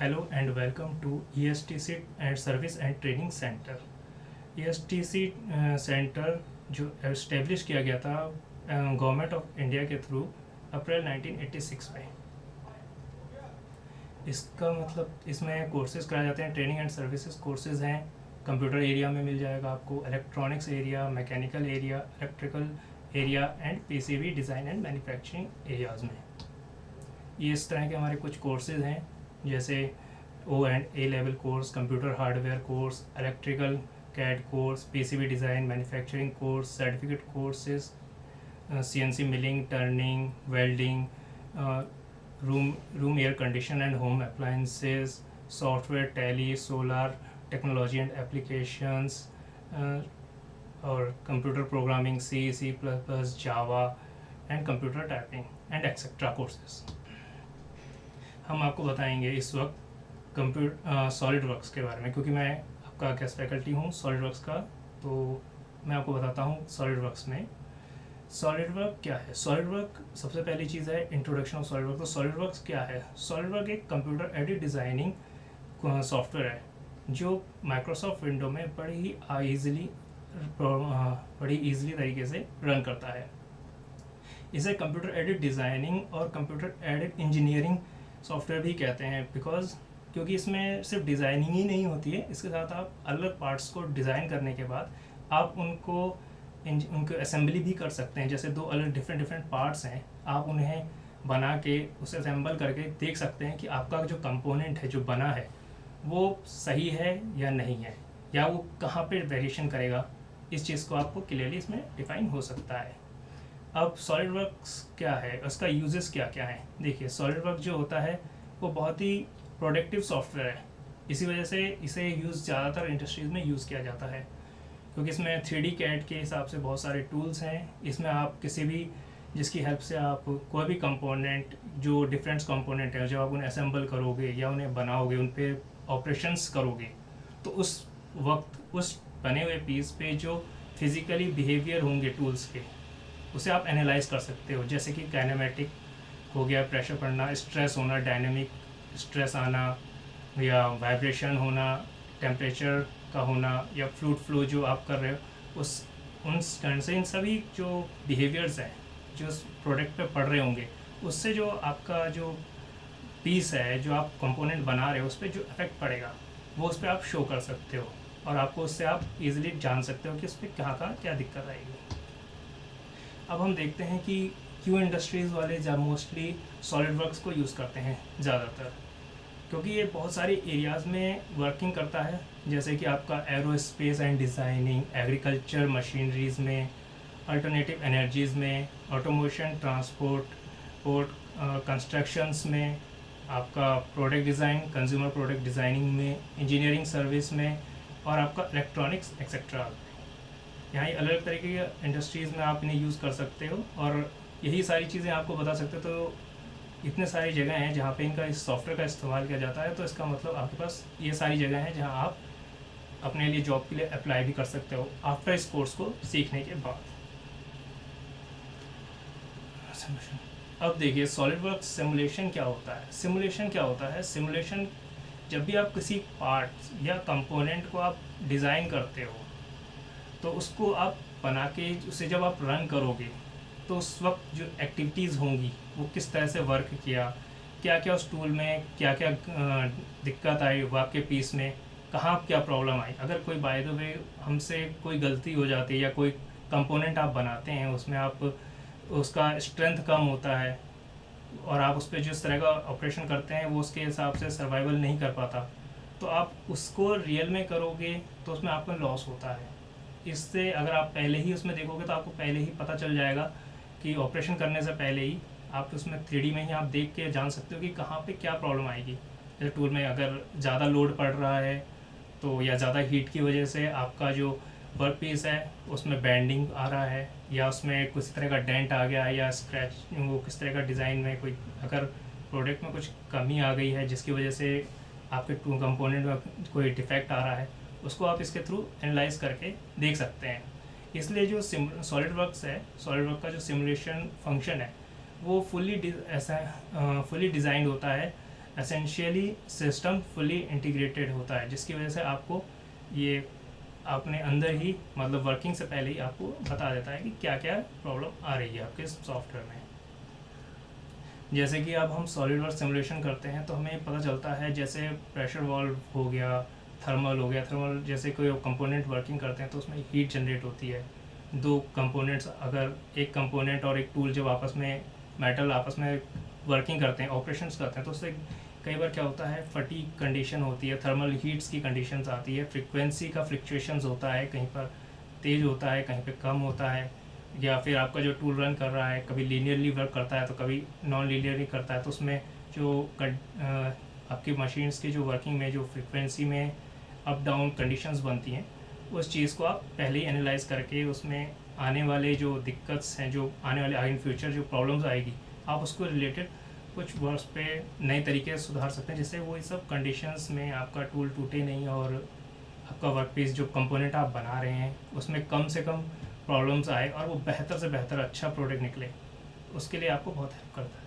Hello and welcome to ESTC and Service and Training Center। ESTC centre जो establish किया गया था government of India के through अप्रैल 1986 में। इसका मतलब इसमें कोर्सेज कराए जाते हैं, ट्रेनिंग एंड सर्विसेज कोर्सेज हैं। कंप्यूटर एरिया में मिल जाएगा आपको, electronics area, mechanical area, electrical area and PCB design and manufacturing areas में। ये इस तरह के हमारे कुछ कोर्सेज हैं, जैसे O&A level course, computer hardware course, electrical CAD course, PCB design manufacturing course, certificate courses, CNC milling, turning, welding, room air condition and home appliances, software, Tally, solar technology and applications, और computer programming, C++, Java and computer typing and etcetera courses. हम आपको बताएंगे इस वक्त solid works के बारे में, क्योंकि मैं आपका गेस्ट फैकल्टी हूँ सॉलिड वर्क्स का। तो मैं आपको बताता हूँ सॉलिड वर्क्स में सॉलिड वर्क क्या है। सॉलिड वर्क सबसे पहली चीज़ है इंट्रोडक्शन ऑफ सॉलिड वर्क। तो सॉलिड वर्क्स क्या है? सॉलिड वर्क एक कंप्यूटर एडेड डिज़ाइनिंग सॉफ्टवेयर है जो माइक्रोसॉफ्ट विंडो में बड़ी ईजिली तरीके से रन करता है। इसे कंप्यूटर एडेड डिज़ाइनिंग और कंप्यूटर एडेड इंजीनियरिंग सॉफ्टवेयर भी कहते हैं, क्योंकि इसमें सिर्फ डिज़ाइनिंग ही नहीं होती है, इसके साथ आप अलग पार्ट्स को डिज़ाइन करने के बाद आप उनको असेंबली भी कर सकते हैं। जैसे दो अलग डिफरेंट पार्ट्स हैं, आप उन्हें बना के उसे असेंबल करके देख सकते हैं कि आपका जो कंपोनेंट है जो बना है वो सही है या नहीं है, या वो कहाँ पे वेरिएशन करेगा। इस चीज़ को आपको क्लियरली इसमें डिफाइन हो सकता है। अब सॉलिड वर्क्स क्या है, उसका यूजेस क्या क्या है। देखिए, सॉलिड वर्क जो होता है वो बहुत ही प्रोडक्टिव सॉफ्टवेयर है। इसी वजह से इसे यूज़ ज़्यादातर इंडस्ट्रीज़ में यूज़ किया जाता है, क्योंकि इसमें 3D कैड के हिसाब से बहुत सारे टूल्स हैं। इसमें आप किसी भी जिसकी हेल्प से आप कोई भी कंपोनेंट, जो डिफरेंट कंपोनेंट है, जब आप उन्हें असेंबल करोगे या उन्हें बनाओगे, उन पर ऑपरेशंस करोगे, तो उस वक्त उस बने हुए पीस पे जो फिज़िकली बिहेवियर होंगे टूल्स के, उसे आप एनालाइज कर सकते हो। जैसे कि काइनेमेटिक हो गया, प्रेशर पड़ना, स्ट्रेस होना, डायनेमिक स्ट्रेस आना, या वाइब्रेशन होना, टेम्परेचर का होना, या फ्लूइड फ्लो जो आप कर रहे हो, उस उन कारण से इन सभी जो बिहेवियर्स हैं जो उस प्रोडक्ट पे पड़ रहे होंगे, उससे जो आपका जो पीस है, जो आप कंपोनेंट बना रहे हो, उस पर जो इफेक्ट पड़ेगा वो उस पर आप शो कर सकते हो, और आपको उससे आप इजीली जान सकते हो कि उस पर कहाँ क्या दिक्कत आएगी। अब हम देखते हैं कि क्यों इंडस्ट्रीज़ वाले जब मोस्टली सॉलिड वर्क्स को यूज़ करते हैं ज़्यादातर, क्योंकि ये बहुत सारे एरियाज़ में वर्किंग करता है। जैसे कि आपका aerospace and designing, agriculture machineries में, अल्टरनेटिव एनर्जीज़ में, ऑटोमोशन, ट्रांसपोर्ट, पोर्ट, कंस्ट्रक्शंस में, आपका product design, consumer product designing में, इंजीनियरिंग सर्विस में, और आपका इलेक्ट्रॉनिक्स एक्सेट्रा। यहाँ अलग अलग तरीके के इंडस्ट्रीज़ में आप इन्हें यूज़ कर सकते हो, और यही सारी चीज़ें आपको बता सकते हो। तो इतने सारी जगह हैं जहाँ पे इनका इस सॉफ्टवेयर का इस्तेमाल किया जाता है, तो इसका मतलब आपके पास ये सारी जगह हैं जहाँ आप अपने लिए जॉब के लिए अप्लाई भी कर सकते हो आफ्टर इस कोर्स को सीखने के बाद। अब देखिए, सॉलिड वर्क सिमुलेशन क्या होता है। सिमुलेशन क्या होता है? सिमुलेशन जब भी आप किसी पार्ट या कंपोनेंट को आप डिज़ाइन करते हो, तो उसको आप बना के उसे जब आप रन करोगे, तो उस वक्त जो एक्टिविटीज़ होंगी वो किस तरह से वर्क किया, क्या क्या उस टूल में क्या क्या दिक्कत आई, वाकई पीस में कहाँ क्या प्रॉब्लम आई। अगर कोई बाय द वे हमसे कोई गलती हो जाती है, या कोई कंपोनेंट आप बनाते हैं उसमें आप उसका स्ट्रेंथ कम होता है, और आप उस पर जिस तरह का ऑपरेशन करते हैं वो उसके हिसाब से सर्वाइवल नहीं कर पाता, तो आप उसको रियल में करोगे तो उसमें आपका लॉस होता है। इससे अगर आप पहले ही उसमें देखोगे तो आपको पहले ही पता चल जाएगा कि ऑपरेशन करने से पहले ही आप उसमें 3D में ही आप देख के जान सकते हो कि कहाँ पे क्या प्रॉब्लम आएगी। जैसे टूल में अगर ज़्यादा लोड पड़ रहा है, तो या ज़्यादा हीट की वजह से आपका जो वर्क पीस है उसमें बैंडिंग आ रहा है, या उसमें किसी तरह का डेंट आ गया है, या स्क्रैच, वो किस तरह का डिज़ाइन में कोई अगर प्रोडक्ट में कुछ कमी आ गई है जिसकी वजह से आपके टू कंपोनेंट में कोई डिफेक्ट आ रहा है, उसको आप इसके थ्रू एनालाइज करके देख सकते हैं। इसलिए जो सॉलिड वर्क्स है, सॉलिड वर्क का जो सिमुलेशन फंक्शन है वो फुली डिज़ाइंड होता है एसेंशियली सिस्टम फुली इंटीग्रेटेड होता है, जिसकी वजह से आपको ये आपने अंदर ही मतलब वर्किंग से पहले ही आपको बता देता है कि क्या क्या प्रॉब्लम आ रही है आपके सॉफ्टवेयर में। जैसे कि अब हम सॉलिड वर्क सिमुलेशन करते हैं तो हमें पता चलता है, जैसे प्रेशर वाल्व हो गया, थर्मल हो गया। थर्मल जैसे कोई कंपोनेंट वर्किंग करते हैं तो उसमें हीट जनरेट होती है। दो कंपोनेंट्स, अगर एक कंपोनेंट और एक टूल जब आपस में मेटल आपस में वर्किंग करते हैं, ऑपरेशंस करते हैं, तो उससे कई बार क्या होता है, फटीग कंडीशन होती है, थर्मल हीट्स की कंडीशंस आती है, फ्रीक्वेंसी का फ्लक्चुएशंस होता है, कहीं पर तेज़ होता है, कहीं पे कम होता है, या फिर आपका जो टूल रन कर रहा है कभी लीनियरली वर्क करता है तो कभी नॉन लीनियरली करता है, तो उसमें जो आपकी मशीन्स की जो वर्किंग में जो फ्रीक्वेंसी में अप डाउन कंडीशंस बनती हैं, उस चीज़ को आप पहले ही एनालाइज करके उसमें आने वाले जो दिक्कत हैं, जो आने वाले इन फ्यूचर जो प्रॉब्लम्स आएगी, आप उसको रिलेटेड कुछ वर्ड्स पे नए तरीके से सुधार सकते हैं, जिससे वो ये सब कंडीशंस में आपका टूल टूटे नहीं और आपका वर्क पीस जो कंपोनेंट आप बना रहे हैं उसमें कम से कम प्रॉब्लम्स आए और वो बेहतर से बेहतर अच्छा प्रोडक्ट निकले। उसके लिए आपको बहुत हेल्प करता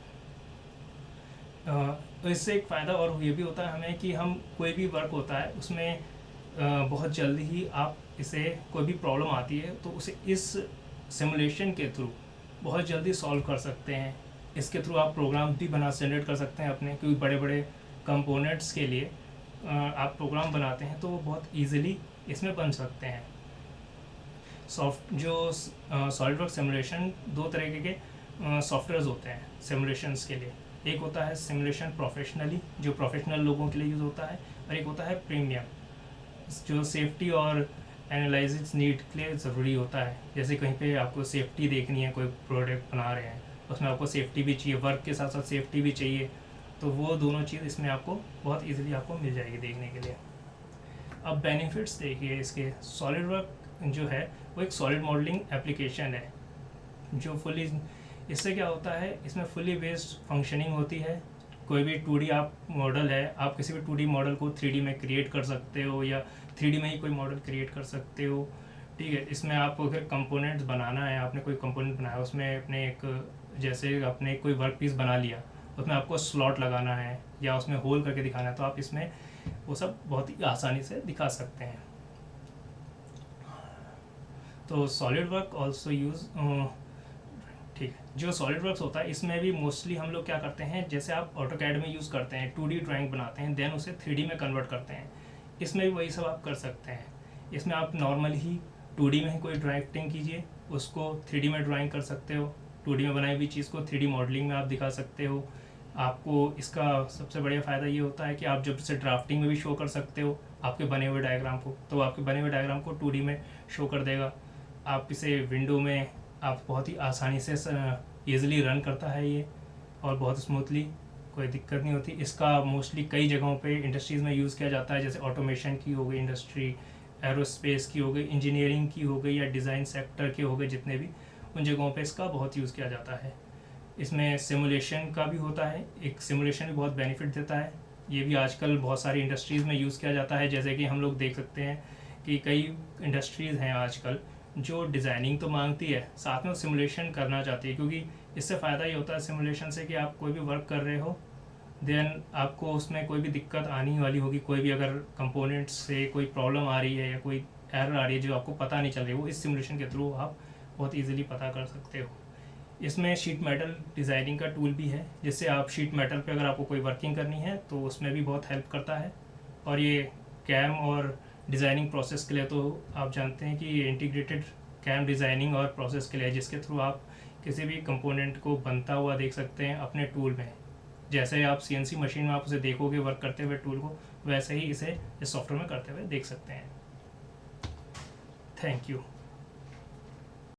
है। तो इससे एक फ़ायदा और ये भी होता है हमें कि हम कोई भी वर्क होता है उसमें बहुत जल्दी ही आप इसे कोई भी प्रॉब्लम आती है तो उसे इस सिमुलेशन के थ्रू बहुत जल्दी सॉल्व कर सकते हैं। इसके थ्रू आप प्रोग्राम भी जनरेट कर सकते हैं अपने, क्योंकि बड़े बड़े कंपोनेंट्स के लिए आप प्रोग्राम बनाते हैं तो वो बहुत ईजिली इसमें बन सकते हैं। सॉलिड वर्क सिमुलेशन दो तरीके के सॉफ्टवेयर्स होते हैं सिमुलेशंस के लिए। एक होता है सिमुलेशन प्रोफेशनली, जो प्रोफेशनल लोगों के लिए यूज़ होता है, और एक होता है प्रीमियम, जो सेफ्टी और एनालिसिस नीड के लिए ज़रूरी होता है। जैसे कहीं पे आपको सेफ्टी देखनी है, कोई प्रोडक्ट बना रहे हैं उसमें आपको सेफ्टी भी चाहिए, वर्क के साथ साथ सेफ्टी भी चाहिए, तो वो दोनों चीज़ इसमें आपको बहुत ईजिली आपको मिल जाएगी देखने के लिए। अब बेनिफिट्स देखिए इसके। सॉलिड वर्क जो है वो एक सॉलिड मॉडलिंग एप्लीकेशन है जो फुली, इससे क्या होता है, इसमें फुली बेस्ड फंक्शनिंग होती है। कोई भी 2D आप मॉडल है, आप किसी भी 2D मॉडल को 3D में क्रिएट कर सकते हो, या 3D में ही कोई मॉडल क्रिएट कर सकते हो, ठीक है। इसमें आपको अगर कंपोनेंट्स बनाना है, आपने कोई कंपोनेंट बनाया उसमें अपने एक, जैसे आपने कोई वर्क पीस बना लिया, उसमें आपको स्लॉट लगाना है या उसमें होल करके दिखाना है, तो आप इसमें वो सब बहुत ही आसानी से दिखा सकते हैं। तो सॉलिड वर्क ऑल्सो यूज़, ठीक है। जो सॉलिड वर्क्स होता है इसमें भी मोस्टली हम लोग क्या करते हैं, जैसे आप ऑटोकैड में यूज़ करते हैं, 2D ड्राइंग बनाते हैं, देन उसे 3D में कन्वर्ट करते हैं, इसमें भी वही सब आप कर सकते हैं। इसमें आप नॉर्मल ही 2D में ही कोई ड्राइंग कीजिए, उसको 3D में ड्राइंग कर सकते हो, 2D में बनाई हुई चीज़ को 3D मॉडलिंग में आप दिखा सकते हो। आपको इसका सबसे बढ़िया फ़ायदा ये होता है कि आप जब इसे ड्राफ्टिंग में भी शो कर सकते हो आपके बने हुए डायग्राम को, तो आपके बने हुए डायग्राम को 2D में शो कर देगा। आप इसे विंडो में आप बहुत ही आसानी से ईज़िली रन करता है ये, और बहुत स्मूथली, कोई दिक्कत नहीं होती। इसका मोस्टली कई जगहों पे इंडस्ट्रीज़ में यूज़ किया जाता है, जैसे ऑटोमेशन की हो गई इंडस्ट्री, एरोस्पेस की हो गई, इंजीनियरिंग की हो गई, या डिज़ाइन सेक्टर के हो गए, जितने भी उन जगहों पे इसका बहुत यूज़ किया जाता है। इसमें सिमुलेशन का भी होता है, एक सिमुलेशन भी बहुत बेनिफिट देता है। ये भी आजकल बहुत सारी इंडस्ट्रीज़ में यूज़ किया जाता है। जैसे कि हम लोग देख सकते हैं कि कई इंडस्ट्रीज़ हैं आजकल जो डिज़ाइनिंग तो मांगती है, साथ में वो सिमुलेशन करना चाहती है, क्योंकि इससे फ़ायदा ये होता है सिमुलेशन से कि आप कोई भी वर्क कर रहे हो, देन आपको उसमें कोई भी दिक्कत आनी वाली होगी, कोई भी अगर कंपोनेंट्स से कोई प्रॉब्लम आ रही है या कोई एरर आ रही है जो आपको पता नहीं चल रही, वो इस सिमुलेशन के थ्रू आप बहुत ईजिली पता कर सकते हो। इसमें शीट मेटल डिज़ाइनिंग का टूल भी है, जिससे आप शीट मेटल पे अगर आपको कोई वर्किंग करनी है तो उसमें भी बहुत हेल्प करता है। और ये कैम और डिज़ाइनिंग प्रोसेस के लिए तो आप जानते हैं कि ये इंटीग्रेटेड कैम डिज़ाइनिंग और प्रोसेस के लिए है, जिसके थ्रू आप किसी भी कंपोनेंट को बनता हुआ देख सकते हैं अपने टूल में। जैसे आप CNC मशीन में आप उसे देखोगे वर्क करते हुए टूल को, वैसे ही इसे इस सॉफ्टवेयर में करते हुए देख सकते हैं। Thank you.